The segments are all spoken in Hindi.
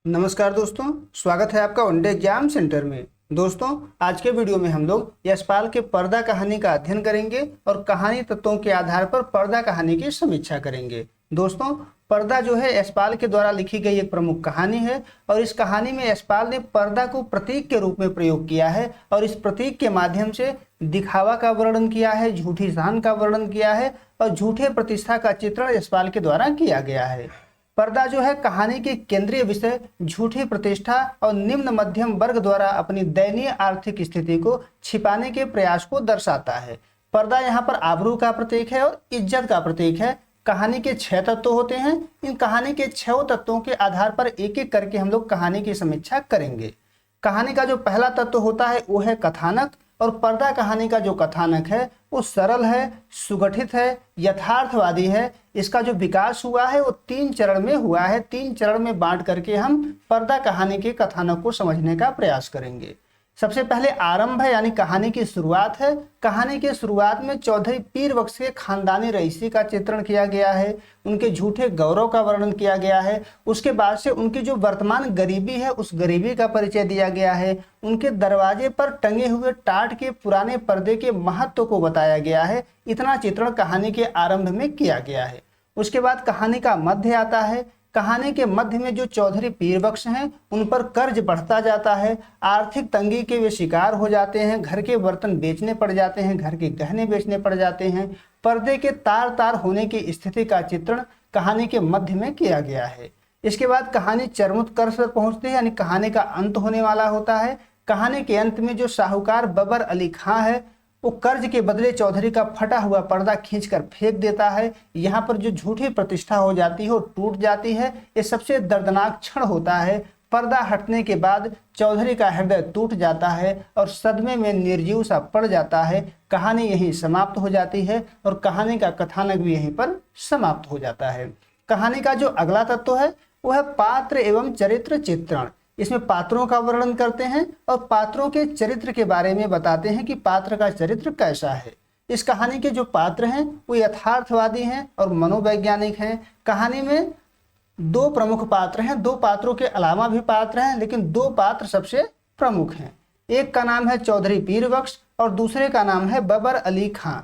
नमस्कार दोस्तों, स्वागत है आपका वनडे एग्जाम सेंटर में। दोस्तों, आज के वीडियो में हम लोग यशपाल के पर्दा कहानी का अध्ययन करेंगे और कहानी तत्वों के आधार पर पर्दा कहानी की समीक्षा करेंगे। दोस्तों, पर्दा जो है यशपाल के द्वारा लिखी गई एक प्रमुख कहानी है और इस कहानी में यशपाल ने पर्दा को प्रतीक के रूप में प्रयोग किया है और इस प्रतीक के माध्यम से दिखावा का वर्णन किया है, झूठी शान का वर्णन किया है और झूठे प्रतिष्ठा का चित्रण यशपाल के द्वारा किया गया है। पर्दा जो है कहानी के केंद्रीय विषय झूठी प्रतिष्ठा और निम्न मध्यम वर्ग द्वारा अपनी दयनीय आर्थिक स्थिति को छिपाने के प्रयास को दर्शाता है। पर्दा यहाँ पर आबरू का प्रतीक है और इज्जत का प्रतीक है। कहानी के 6 तत्व होते हैं। इन कहानी के 6 तत्वों के आधार पर एक एक करके हम लोग कहानी की समीक्षा करेंगे। कहानी का जो पहला तत्व होता है वो है कथानक। और पर्दा कहानी का जो कथानक है वो सरल है, सुगठित है, यथार्थवादी है। इसका जो विकास हुआ है वो 3 चरण में हुआ है। 3 चरण में बांट करके हम पर्दा कहानी के कथानक को समझने का प्रयास करेंगे। सबसे पहले आरंभ है, यानी कहानी की शुरुआत है। कहानी के शुरुआत में चौधरी पीर बख्श के खानदानी रईसी का चित्रण किया गया है, उनके झूठे गौरव का वर्णन किया गया है। उसके बाद से उनकी जो वर्तमान गरीबी है उस गरीबी का परिचय दिया गया है। उनके दरवाजे पर टंगे हुए टाट के पुराने पर्दे के महत्व को बताया गया है। इतना चित्रण कहानी के आरंभ में किया गया है। उसके बाद कहानी का मध्य आता है। कहानी के मध्य में जो चौधरी पीर बख्श हैं उन पर कर्ज बढ़ता जाता है। आर्थिक तंगी के वे शिकार हो जाते हैं। घर के बर्तन बेचने पड़ जाते हैं, घर के गहने बेचने पड़ जाते हैं। पर्दे के तार तार होने की स्थिति का चित्रण कहानी के मध्य में किया गया है। इसके बाद कहानी चरमोत्कर्ष पर पहुंचती है, यानी कहानी का अंत होने वाला होता है। कहानी के अंत में जो साहूकार बबर अली खां है वो कर्ज के बदले चौधरी का फटा हुआ पर्दा खींचकर फेंक देता है। यहाँ पर जो झूठी प्रतिष्ठा हो जाती है वो टूट जाती है। ये सबसे दर्दनाक क्षण होता है। पर्दा हटने के बाद चौधरी का हृदय टूट जाता है और सदमे में निर्जीव सा पड़ जाता है। कहानी यहीं समाप्त हो जाती है और कहानी का कथानक भी यहीं पर समाप्त हो जाता है। कहानी का जो अगला तत्व है वो है पात्र एवं चरित्र चित्रण। इसमें पात्रों का वर्णन करते हैं और पात्रों के चरित्र के बारे में बताते हैं कि पात्र का चरित्र कैसा है। इस कहानी के जो पात्र हैं वो यथार्थवादी हैं और मनोवैज्ञानिक हैं। कहानी में 2 प्रमुख पात्र हैं। 2 पात्रों के अलावा भी पात्र हैं, लेकिन 2 पात्र सबसे प्रमुख हैं। एक का नाम है चौधरी पीर बख्श और दूसरे का नाम है बबर अली खां।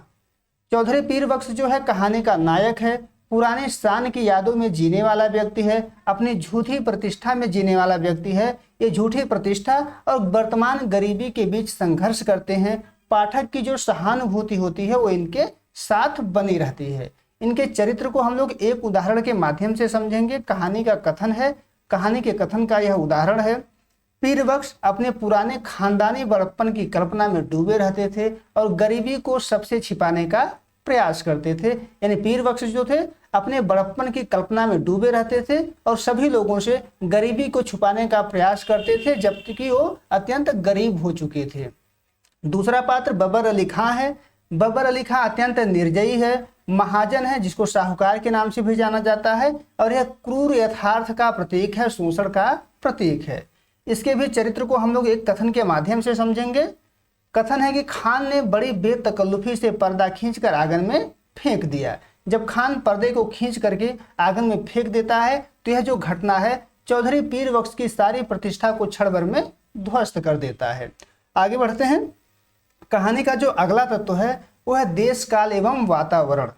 चौधरी पीर बख्श जो है कहानी का नायक है। पुराने शान की यादों में जीने वाला व्यक्ति है, अपनी झूठी प्रतिष्ठा में जीने वाला व्यक्ति है। ये झूठी प्रतिष्ठा और वर्तमान गरीबी के बीच संघर्ष करते हैं। पाठक की जो सहानुभूति होती है वो इनके साथ बनी रहती है। इनके चरित्र को हम लोग एक उदाहरण के माध्यम से समझेंगे। कहानी का कथन है, कहानी के कथन का यह उदाहरण है। पीर बख्श अपने पुराने खानदानी बड़प्पन की कल्पना में डूबे रहते थे और गरीबी को सबसे छिपाने का प्रयास करते थे। यानी पीर बख्श जो थे अपने बड़प्पन की कल्पना में डूबे रहते थे और सभी लोगों से गरीबी को छुपाने का प्रयास करते थे, जबकि वो अत्यंत गरीब हो चुके थे। दूसरा पात्र बबर अली खां है। बबर अली खां अत्यंत निर्दयी है, महाजन है, जिसको साहूकार के नाम से भी जाना जाता है और यह क्रूर यथार्थ का प्रतीक है, शोषण का प्रतीक है। इसके भी चरित्र को हम लोग एक कथन के माध्यम से समझेंगे। कथन है कि खान ने बड़ी बेतकल्लुफी से पर्दा खींचकर आंगन में फेंक दिया। जब खान पर्दे को खींच करके आंगन में फेंक देता है तो यह जो घटना है चौधरी पीर बख्श की सारी प्रतिष्ठा को क्षण भर में ध्वस्त कर देता है। आगे बढ़ते हैं। कहानी का जो अगला तत्व है वो है देश काल एवं वातावरण।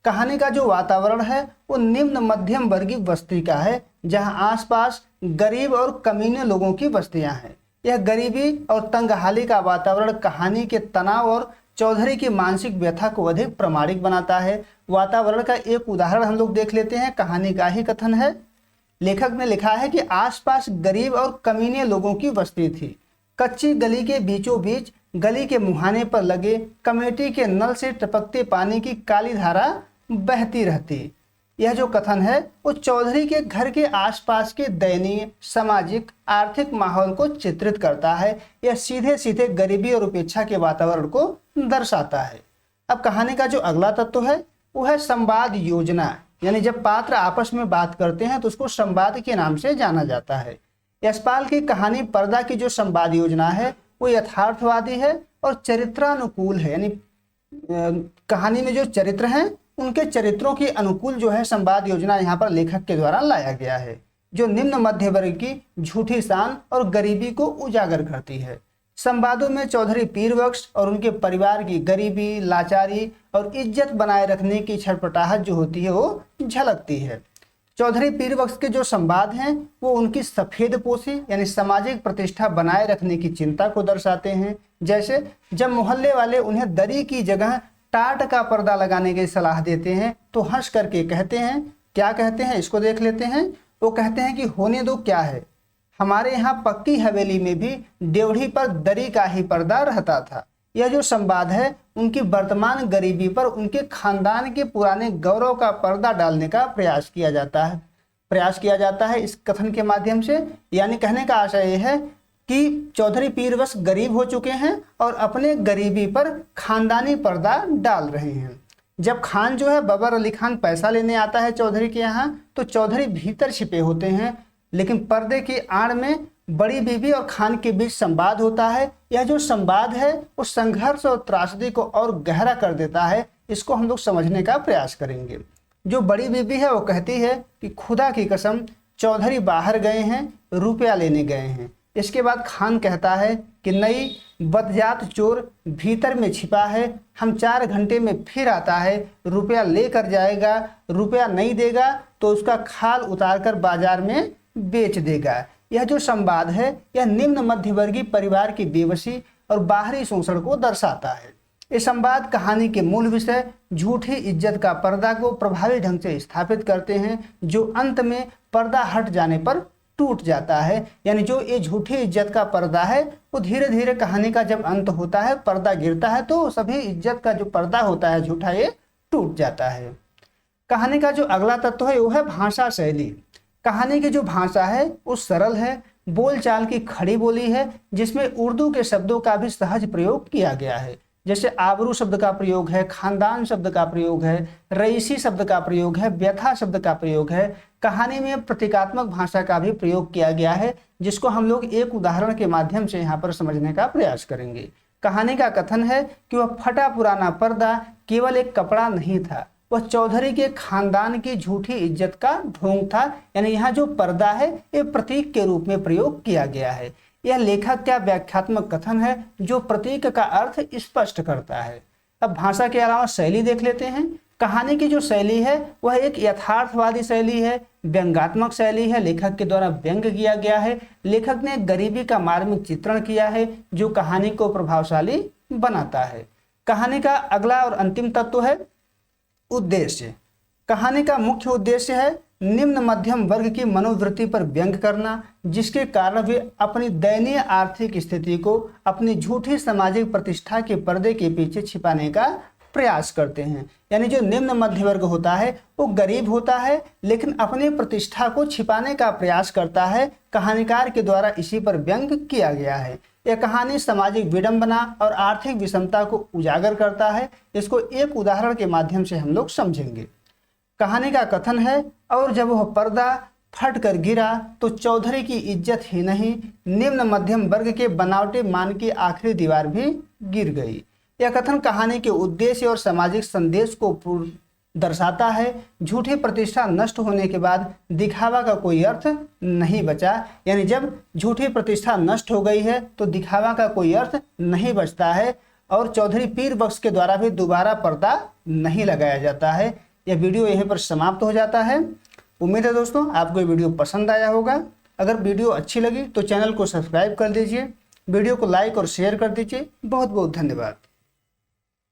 कहानी का जो वातावरण है वो निम्न मध्यम वर्गीय बस्ती का है, जहां आसपास गरीब और कमीने लोगों की बस्तियां हैं। यह गरीबी और तंगहाली का वातावरण कहानी के तनाव और चौधरी की मानसिक व्यथा को अधिक प्रामाणिक बनाता है। वातावरण का एक उदाहरण हम लोग देख लेते हैं। कहानी का ही कथन है। लेखक ने लिखा है कि आसपास गरीब और कमीने लोगों की बस्ती थी। कच्ची गली के बीचों बीच गली के मुहाने पर लगे कमेटी के नल से टपकते पानी की काली धारा बहती रहती। यह जो कथन है वो चौधरी के घर के आसपास के दयनीय सामाजिक आर्थिक माहौल को चित्रित करता है। यह सीधे सीधे गरीबी और उपेक्षा के वातावरण को दर्शाता है। अब कहानी का जो अगला तत्व है वो है संवाद योजना। यानी जब पात्र आपस में बात करते हैं तो उसको संवाद के नाम से जाना जाता है। यशपाल की कहानी पर्दा की जो संवाद योजना है वो यथार्थवादी है और चरित्रानुकूल है। यानी कहानी में जो चरित्र हैं उनके चरित्रों के अनुकूल जो है संवाद योजना यहाँ पर लेखक के द्वारा लाया गया है। जो निम्न मध्य वर्ग की झूठी शान और गरीबी को उजागर करती है। संवादों में चौधरी पीर बख्श और उनके परिवार की गरीबी, लाचारी और इज्जत बनाए रखने की छटपटाहट जो होती है वो झलकती है। चौधरी पीर बख्श के जो संवाद हैं वो उनकी सफेद पोशी यानी सामाजिक प्रतिष्ठा बनाए रखने की चिंता को दर्शाते हैं। जैसे जब मोहल्ले वाले उन्हें दरी की जगह टाट का पर्दा लगाने की सलाह देते हैं तो हंस करके कहते हैं, क्या कहते हैं इसको देख लेते हैं। वो कहते हैं कि होने दो, क्या है, हमारे यहाँ पक्की हवेली में भी ड्योढ़ी पर दरी का ही पर्दा रहता था। यह जो संवाद है उनकी वर्तमान गरीबी पर उनके खानदान के पुराने गौरव का पर्दा डालने का प्रयास किया जाता है इस कथन के माध्यम से। यानी कहने का आशय यह है कि चौधरी पीर बख्श गरीब हो चुके हैं और अपने गरीबी पर खानदानी पर्दा डाल रहे हैं। जब खान जो है बाबर अली खान पैसा लेने आता है चौधरी के यहाँ तो चौधरी भीतर छिपे होते हैं, लेकिन पर्दे की आड़ में बड़ी बीबी और खान के बीच संवाद होता है। यह जो संवाद है वो संघर्ष और त्रासदी को और गहरा कर देता है। इसको हम लोग समझने का प्रयास करेंगे। जो बड़ी बीबी है वो कहती है कि खुदा की कसम चौधरी बाहर गए हैं, रुपया लेने गए हैं। इसके बाद खान कहता है कि नई बदजात चोर भीतर में छिपा है, हम 4 घंटे में फिर आता है, रुपया लेकर जाएगा, रुपया नहीं देगा तो उसका खाल उतारकर बाजार में बेच देगा। यह जो संवाद है यह निम्न मध्यवर्गीय परिवार की बेबसी और बाहरी शोषण को दर्शाता है। ये संवाद कहानी के मूल विषय झूठी इज्जत का पर्दा को प्रभावी ढंग से स्थापित करते हैं, जो अंत में पर्दा हट जाने पर टूट जाता है। यानी जो ये झूठी इज्जत का पर्दा है वो धीरे धीरे कहानी का जब अंत होता है, पर्दा गिरता है तो सभी इज्जत का जो पर्दा होता है झूठा, ये टूट जाता है। कहानी का जो अगला तत्व है वो है भाषा शैली। कहानी की जो भाषा है वो सरल है, बोलचाल की खड़ी बोली है, जिसमें उर्दू के शब्दों का भी सहज प्रयोग किया गया है। जैसे आबरू शब्द का प्रयोग है, खानदान शब्द का प्रयोग है, रईसी शब्द का प्रयोग है, व्यथा शब्द का प्रयोग है। कहानी में प्रतीकात्मक भाषा का भी प्रयोग किया गया है, जिसको हम लोग एक उदाहरण के माध्यम से यहाँ पर समझने का प्रयास करेंगे। कहानी का कथन है कि वह फटा पुराना पर्दा केवल एक कपड़ा नहीं था, वह चौधरी के खानदान की झूठी इज्जत का ढोंग था। यानी यहाँ जो पर्दा है ये प्रतीक के रूप में प्रयोग किया गया है। यह लेखक का व्याख्यात्मक कथन है जो प्रतीक का अर्थ स्पष्ट करता है। अब भाषा के अलावा शैली देख लेते हैं। कहानी की जो शैली है वह एक यथार्थवादी शैली है, व्यंग्यात्मक शैली है। लेखक के द्वारा व्यंग्य किया गया है। लेखक ने गरीबी का मार्मिक चित्रण किया है जो कहानी को प्रभावशाली बनाता है। कहानी का अगला और अंतिम तत्व है उद्देश्य। कहानी का मुख्य उद्देश्य है निम्न मध्यम वर्ग की मनोवृत्ति पर व्यंग करना, जिसके कारण वे अपनी दयनीय आर्थिक स्थिति को अपनी झूठी सामाजिक प्रतिष्ठा के पर्दे के पीछे छिपाने का प्रयास करते हैं। यानी जो निम्न मध्य वर्ग होता है वो गरीब होता है लेकिन अपनी प्रतिष्ठा को छिपाने का प्रयास करता है। कहानीकार के द्वारा इसी पर व्यंग किया गया है। यह कहानी सामाजिक विडंबना और आर्थिक विषमता को उजागर करता है। इसको एक उदाहरण के माध्यम से हम लोग समझेंगे। कहानी का कथन है, और जब वह पर्दा फट कर गिरा तो चौधरी की इज्जत ही नहीं, निम्न मध्यम वर्ग के बनावटी मान की आखिरी दीवार भी गिर गई। यह कथन कहानी के उद्देश्य और सामाजिक संदेश को दर्शाता है। झूठी प्रतिष्ठा नष्ट होने के बाद दिखावा का कोई अर्थ नहीं बचा। यानी जब झूठी प्रतिष्ठा नष्ट हो गई है तो दिखावा का कोई अर्थ नहीं बचता है और चौधरी पीर बख्श के द्वारा भी दोबारा पर्दा नहीं लगाया जाता है। यह वीडियो यहीं पर समाप्त हो जाता है। उम्मीद है दोस्तों आपको ये वीडियो पसंद आया होगा। अगर वीडियो अच्छी लगी तो चैनल को सब्सक्राइब कर दीजिए, वीडियो को लाइक और शेयर कर दीजिए। बहुत बहुत धन्यवाद।